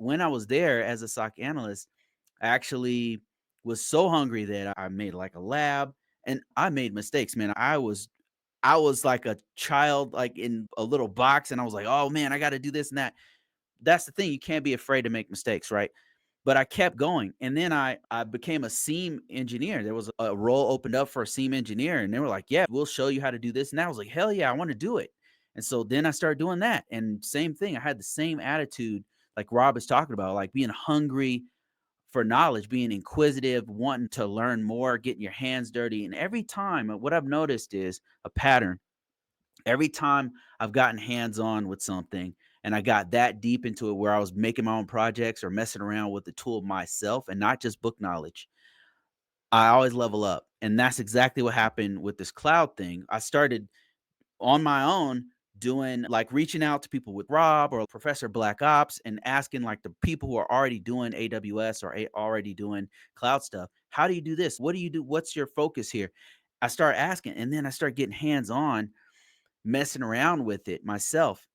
when I was there as a SOC analyst, I actually was so hungry that I made like a lab and I made mistakes, man. I was like a child like in a little box and I was like, "Oh man, I got to do this and that." That's the thing, you can't be afraid to make mistakes, right? But I kept going, and then I became a seam engineer. There was a role opened up for a seam engineer, and they were like, "Yeah, we'll show you how to do this." And I was like, "Hell yeah, I want to do it." And so then I started doing that, and same thing. I had the same attitude like Rob is talking about, like being hungry for knowledge, being inquisitive, wanting to learn more, getting your hands dirty. And every time, what I've noticed is a pattern. Every time I've gotten hands on with something and I got that deep into it where I was making my own projects or messing around with the tool myself and not just book knowledge, I always level up. And that's exactly what happened with this cloud thing. I started on my own doing like reaching out to people with Rob or Professor Black Ops and asking like the people who are already doing AWS or already doing cloud stuff, how do you do this? What do you do? What's your focus here? I start asking and then I start getting hands on messing around with it myself.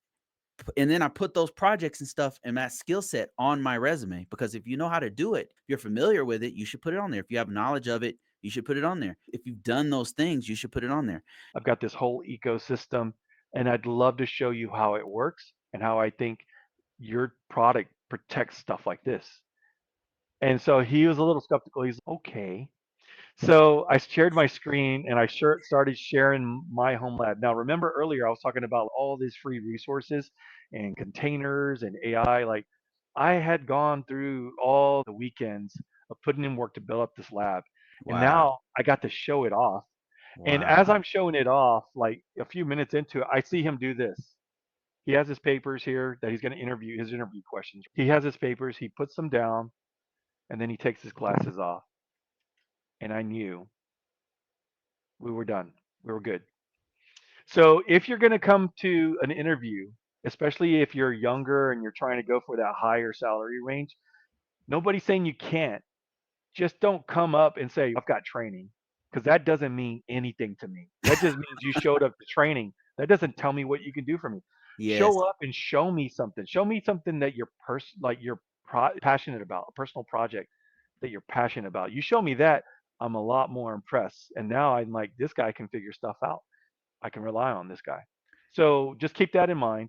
And then I put those projects and stuff and that skill set on my resume because if you know how to do it, if you're familiar with it, you should put it on there. If you have knowledge of it, you should put it on there. If you've done those things, you should put it on there. I've got this whole ecosystem, and I'd love to show you how it works and how I think your product protects stuff like this. And so he was a little skeptical. He's okay. So I shared my screen and I started sharing my home lab. Now, remember earlier I was talking about all these free resources and containers and AI. Like I had gone through all the weekends of putting in work to build up this lab. And Wow. now I got to show it off. And as Wow. I'm showing it off, like a few minutes into it, I see him do this. He has his papers here that he's going to interview his interview questions. He has his papers, he puts them down, and then he takes his glasses off. And I knew we were done. We were good. So if you're going to come to an interview, especially if you're younger and you're trying to go for that higher salary range, nobody's saying you can't. Just don't come up and say, I've got training, because that doesn't mean anything to me. That just means you showed up to training. That doesn't tell me what you can do for me. Yes. Show up and show me something. Show me something that you're passionate about, a personal project that you're passionate about. You show me that, I'm a lot more impressed. And now I'm like, this guy can figure stuff out. I can rely on this guy. So just keep that in mind.